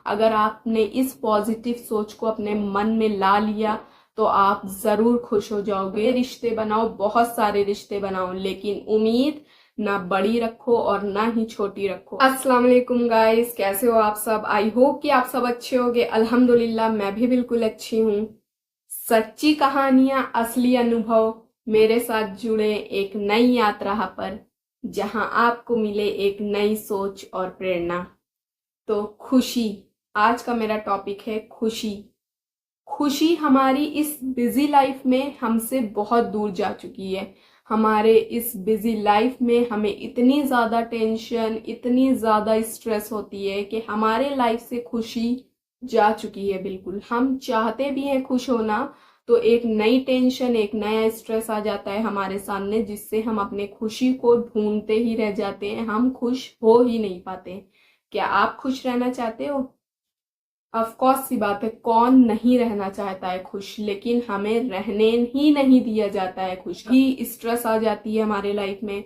अगर आपने इस पॉजिटिव सोच को अपने मन में ला लिया तो आप जरूर खुश हो जाओगे। रिश्ते बनाओ, बहुत सारे रिश्ते बनाओ, लेकिन उम्मीद ना बड़ी रखो और ना ही छोटी रखो। अस्सलाम वालेकुम गाइस, कैसे हो आप सब? आई होप कि आप सब अच्छे होगे। अल्हम्दुलिल्लाह मैं भी बिल्कुल अच्छी हूँ। सच्ची कहानियां, असली अनुभव, मेरे साथ जुड़े एक नई यात्रा पर, जहां आपको मिले एक नई सोच और प्रेरणा। तो खुशी, आज का मेरा टॉपिक है खुशी। खुशी हमारी इस बिजी लाइफ में हमसे बहुत दूर जा चुकी है। हमारे इस बिजी लाइफ में हमें इतनी ज्यादा टेंशन, इतनी ज्यादा स्ट्रेस होती है कि हमारे लाइफ से खुशी जा चुकी है बिल्कुल। हम चाहते भी हैं खुश होना, तो एक नई टेंशन, एक नया स्ट्रेस आ जाता है हमारे सामने, जिससे हम अपने खुशी को ढूंढते ही रह जाते हैं। हम खुश हो ही नहीं पाते। क्या आप खुश रहना चाहते हो? ऑफ कोर्स सी बात है, कौन नहीं रहना चाहता है खुश, लेकिन हमें रहने ही नहीं दिया जाता है खुश। ही स्ट्रेस आ जाती है हमारे लाइफ में,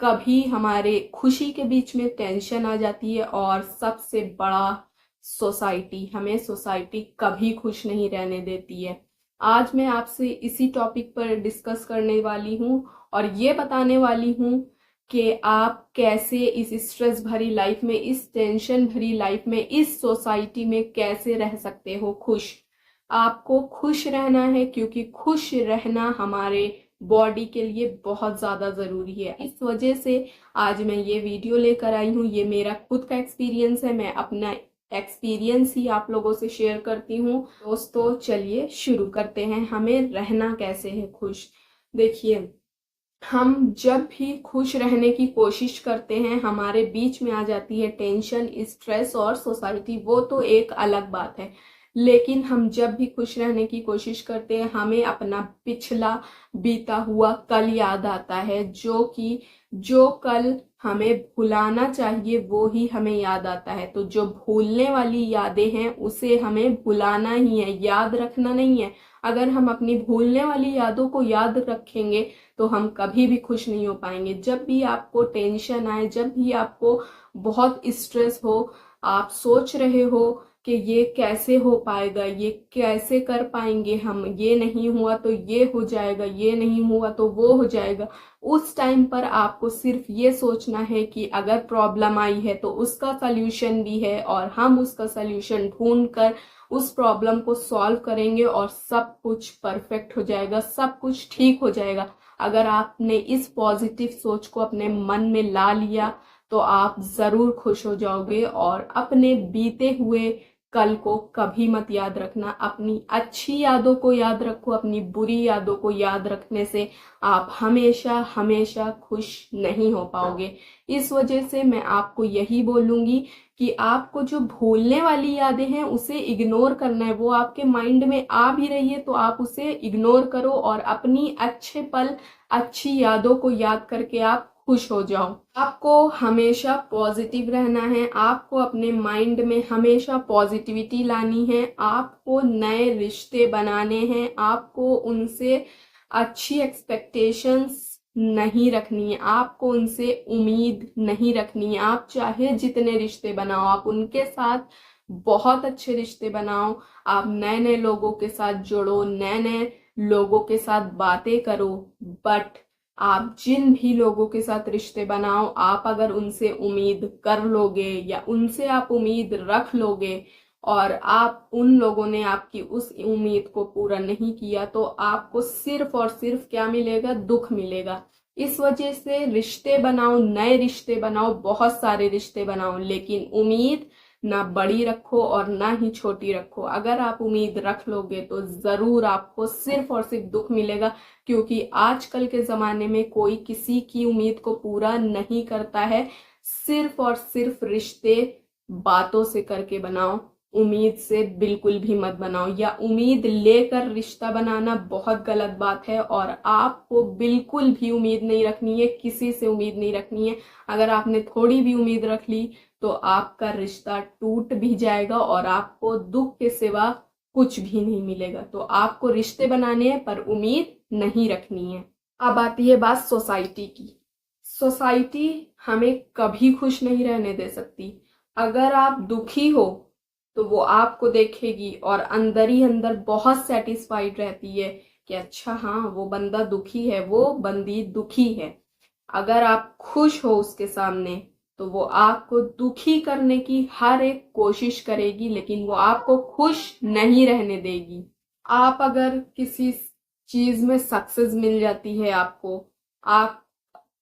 कभी हमारे खुशी के बीच में टेंशन आ जाती है, और सबसे बड़ा सोसाइटी, हमें सोसाइटी कभी खुश नहीं रहने देती है। आज मैं आपसे इसी टॉपिक पर डिस्कस करने वाली हूँ और ये बताने वाली हूँ कि आप कैसे इस स्ट्रेस भरी लाइफ में, इस टेंशन भरी लाइफ में, इस सोसाइटी में कैसे रह सकते हो खुश। आपको खुश रहना है, क्योंकि खुश रहना हमारे बॉडी के लिए बहुत ज्यादा जरूरी है। इस वजह से आज मैं ये वीडियो लेकर आई हूँ। ये मेरा खुद का एक्सपीरियंस है, मैं अपना एक्सपीरियंस ही आप लोगों से शेयर करती हूँ। दोस्तों चलिए शुरू करते हैं। हमें रहना कैसे है खुश। देखिए, हम जब भी खुश रहने की कोशिश करते हैं, हमारे बीच में आ जाती है टेंशन, स्ट्रेस और सोसाइटी, वो तो एक अलग बात है। लेकिन हम जब भी खुश रहने की कोशिश करते हैं, हमें अपना पिछला बीता हुआ कल याद आता है, जो कल हमें भुलाना चाहिए वो ही हमें याद आता है। तो जो भूलने वाली यादें हैं उसे हमें भुलाना ही है, याद रखना नहीं है। अगर हम अपनी भूलने वाली यादों को याद रखेंगे तो हम कभी भी खुश नहीं हो पाएंगे। जब भी आपको टेंशन आए, जब भी आपको बहुत स्ट्रेस हो, आप सोच रहे हो कि ये कैसे हो पाएगा, ये कैसे कर पाएंगे हम, ये नहीं हुआ तो ये हो जाएगा, ये नहीं हुआ तो वो हो जाएगा, उस टाइम पर आपको सिर्फ ये सोचना है कि अगर प्रॉब्लम आई है तो उसका सल्यूशन भी है, और हम उसका सल्यूशन ढूंढ कर उस प्रॉब्लम को सॉल्व करेंगे और सब कुछ परफेक्ट हो जाएगा, सब कुछ ठीक हो जाएगा। अगर आपने इस पॉजिटिव सोच को अपने मन में ला लिया तो आप जरूर खुश हो जाओगे। और अपने बीते हुए कल को कभी मत याद रखना, अपनी अच्छी यादों को याद रखो। अपनी बुरी यादों को याद रखने से आप हमेशा हमेशा खुश नहीं हो पाओगे। इस वजह से मैं आपको यही बोलूंगी कि आपको जो भूलने वाली यादें हैं उसे इग्नोर करना है। वो आपके माइंड में आ भी रही है तो आप उसे इग्नोर करो और अपनी अच्छे पल, अच्छी यादों को याद करके आप खुश हो जाओ। आपको हमेशा पॉजिटिव रहना है, आपको अपने माइंड में हमेशा पॉजिटिविटी लानी है, आपको नए रिश्ते बनाने हैं, आपको उनसे अच्छी एक्सपेक्टेशंस नहीं रखनी है, आपको उनसे उम्मीद नहीं रखनी है। आप चाहे जितने रिश्ते बनाओ, आप उनके साथ बहुत अच्छे रिश्ते बनाओ, आप नए नए लोगों के साथ जुड़ो, नए नए लोगों के साथ बातें करो, बट आप जिन भी लोगों के साथ रिश्ते बनाओ, आप अगर उनसे उम्मीद कर लोगे या उनसे आप उम्मीद रख लोगे और आप उन लोगों ने आपकी उस उम्मीद को पूरा नहीं किया, तो आपको सिर्फ और सिर्फ क्या मिलेगा? दुख मिलेगा। इस वजह से रिश्ते बनाओ, नए रिश्ते बनाओ, बहुत सारे रिश्ते बनाओ, लेकिन उम्मीद ना बड़ी रखो और ना ही छोटी रखो। अगर आप उम्मीद रख लोगे तो जरूर आपको सिर्फ और सिर्फ दुख मिलेगा, क्योंकि आजकल के जमाने में कोई किसी की उम्मीद को पूरा नहीं करता है। सिर्फ और सिर्फ रिश्ते बातों से करके बनाओ, उम्मीद से बिल्कुल भी मत बनाओ, या उम्मीद लेकर रिश्ता बनाना बहुत गलत बात है। और आपको बिल्कुल भी उम्मीद नहीं रखनी है, किसी से उम्मीद नहीं रखनी है। अगर आपने थोड़ी भी उम्मीद रख ली तो आपका रिश्ता टूट भी जाएगा और आपको दुख के सिवा कुछ भी नहीं मिलेगा। तो आपको रिश्ते बनाने हैं पर उम्मीद नहीं रखनी है। अब आती है बात सोसाइटी की। सोसाइटी हमें कभी खुश नहीं रहने दे सकती। अगर आप दुखी हो तो वो आपको देखेगी और अंदर ही अंदर बहुत सेटिस्फाइड रहती है कि अच्छा हाँ, वो बंदा दुखी है, वो बंदी दुखी है। अगर आप खुश हो उसके सामने तो वो आपको दुखी करने की हर एक कोशिश करेगी, लेकिन वो आपको खुश नहीं रहने देगी। आप अगर किसी चीज में सक्सेस मिल जाती है आपको, आप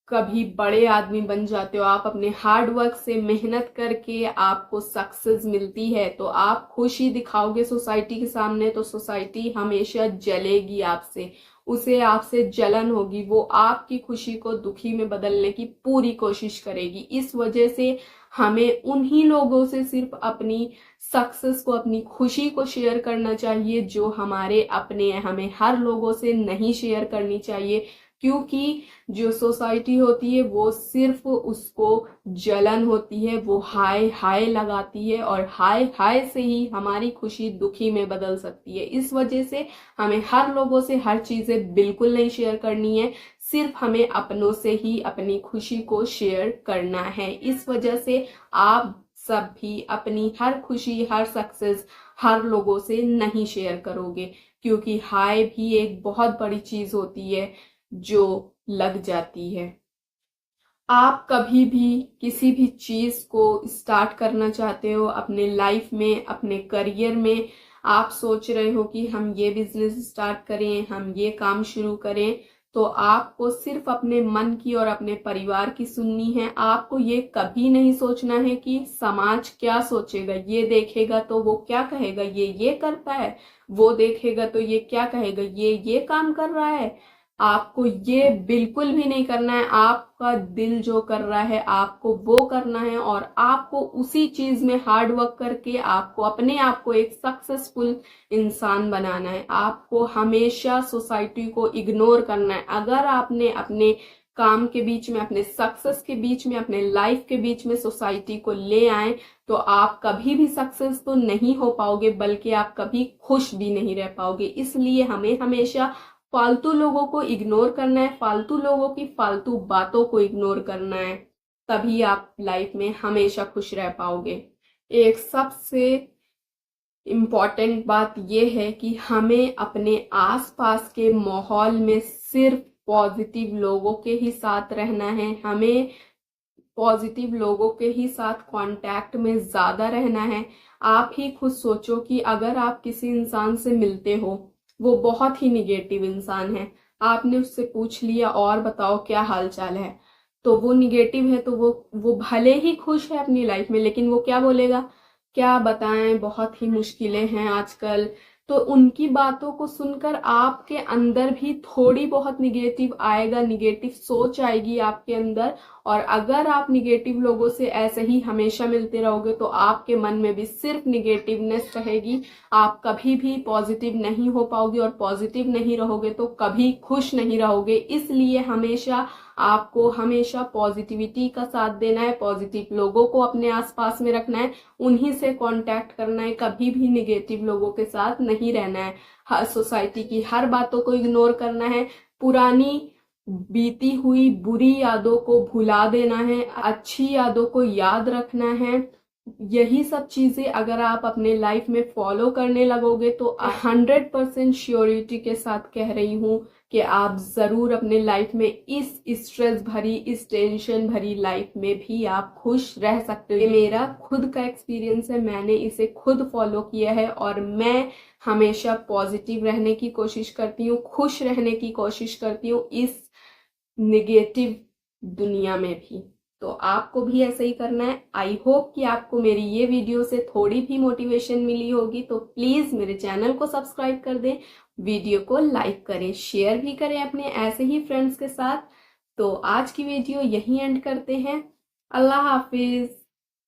कभी बड़े आदमी बन जाते हो, आप अपने हार्ड वर्क से मेहनत करके आपको सक्सेस मिलती है, तो आप खुशी दिखाओगे सोसाइटी के सामने तो सोसाइटी हमेशा जलेगी आपसे, उसे आपसे जलन होगी, वो आपकी खुशी को दुखी में बदलने की पूरी कोशिश करेगी। इस वजह से हमें उन्हीं लोगों से सिर्फ अपनी सक्सेस को, अपनी खुशी को शेयर करना चाहिए जो हमारे अपने हैं। हमें हर लोगों से नहीं शेयर करनी चाहिए, क्योंकि जो सोसाइटी होती है वो सिर्फ उसको जलन होती है, वो हाय हाय लगाती है और हाय हाय से ही हमारी खुशी दुखी में बदल सकती है। इस वजह से हमें हर लोगों से हर चीजें बिल्कुल नहीं शेयर करनी है, सिर्फ हमें अपनों से ही अपनी खुशी को शेयर करना है। इस वजह से आप सब भी अपनी हर खुशी, हर सक्सेस हर लोगों से नहीं शेयर करोगे, क्योंकि हाय भी एक बहुत बड़ी चीज होती है जो लग जाती है। आप कभी भी किसी भी चीज को स्टार्ट करना चाहते हो अपने लाइफ में, अपने करियर में, आप सोच रहे हो कि हम ये बिजनेस स्टार्ट करें, हम ये काम शुरू करें, तो आपको सिर्फ अपने मन की और अपने परिवार की सुननी है। आपको ये कभी नहीं सोचना है कि समाज क्या सोचेगा, ये देखेगा तो वो क्या कहेगा, ये करता है, वो देखेगा तो ये क्या कहेगा, ये काम कर रहा है। आपको ये बिल्कुल भी नहीं करना है। आपका दिल जो कर रहा है आपको वो करना है, और आपको उसी चीज में हार्ड वर्क करके आपको अपने आप को एक सक्सेसफुल इंसान बनाना है। आपको हमेशा सोसाइटी को इग्नोर करना है। अगर आपने अपने काम के बीच में, अपने सक्सेस के बीच में, अपने लाइफ के बीच में सोसाइटी को ले आए, तो आप कभी भी सक्सेस तो नहीं हो पाओगे, बल्कि आप कभी खुश भी नहीं रह पाओगे। इसलिए हमें हमेशा फालतू लोगों को इग्नोर करना है, फालतू लोगों की फालतू बातों को इग्नोर करना है, तभी आप लाइफ में हमेशा खुश रह पाओगे। एक सबसे इम्पॉर्टेंट बात यह है कि हमें अपने आसपास के माहौल में सिर्फ पॉजिटिव लोगों के ही साथ रहना है। हमें पॉजिटिव लोगों के ही साथ कांटेक्ट में ज्यादा रहना है। आप ही खुद सोचो कि अगर आप किसी इंसान से मिलते हो, वो बहुत ही निगेटिव इंसान है, आपने उससे पूछ लिया और बताओ क्या हाल चाल है, तो वो निगेटिव है, तो वो भले ही खुश है अपनी लाइफ में, लेकिन वो क्या बोलेगा, क्या बताएं, बहुत ही मुश्किलें हैं आजकल। तो उनकी बातों को सुनकर आपके अंदर भी थोड़ी बहुत निगेटिव आएगा, निगेटिव सोच आएगी आपके अंदर। और अगर आप निगेटिव लोगों से ऐसे ही हमेशा मिलते रहोगे तो आपके मन में भी सिर्फ निगेटिवनेस रहेगी। आप कभी भी पॉजिटिव नहीं हो पाओगे, और पॉजिटिव नहीं रहोगे तो कभी खुश नहीं रहोगे। इसलिए हमेशा आपको हमेशा पॉजिटिविटी का साथ देना है, पॉजिटिव लोगों को अपने आसपास में रखना है, उन्हीं से कांटेक्ट करना है, कभी भी निगेटिव लोगों के साथ नहीं रहना है। हर सोसाइटी की हर बातों को इग्नोर करना है, पुरानी बीती हुई बुरी यादों को भुला देना है, अच्छी यादों को याद रखना है। यही सब चीजें अगर आप अपने लाइफ में फॉलो करने लगोगे तो 100% श्योरिटी के साथ कह रही हूं कि आप जरूर अपने लाइफ में इस स्ट्रेस भरी, इस टेंशन भरी लाइफ में भी आप खुश रह सकते हो। ये मेरा खुद का एक्सपीरियंस है, मैंने इसे खुद फॉलो किया है, और मैं हमेशा पॉजिटिव रहने की कोशिश करती हूँ, खुश रहने की कोशिश करती हूँ इस नेगेटिव दुनिया में भी। तो आपको भी ऐसा ही करना है। आई होप कि आपको मेरी ये वीडियो से थोड़ी भी मोटिवेशन मिली होगी, तो प्लीज मेरे चैनल को सब्सक्राइब कर दें, वीडियो को लाइक करें, शेयर भी करें अपने ऐसे ही फ्रेंड्स के साथ। तो आज की वीडियो यहीं एंड करते हैं। अल्लाह हाफिज।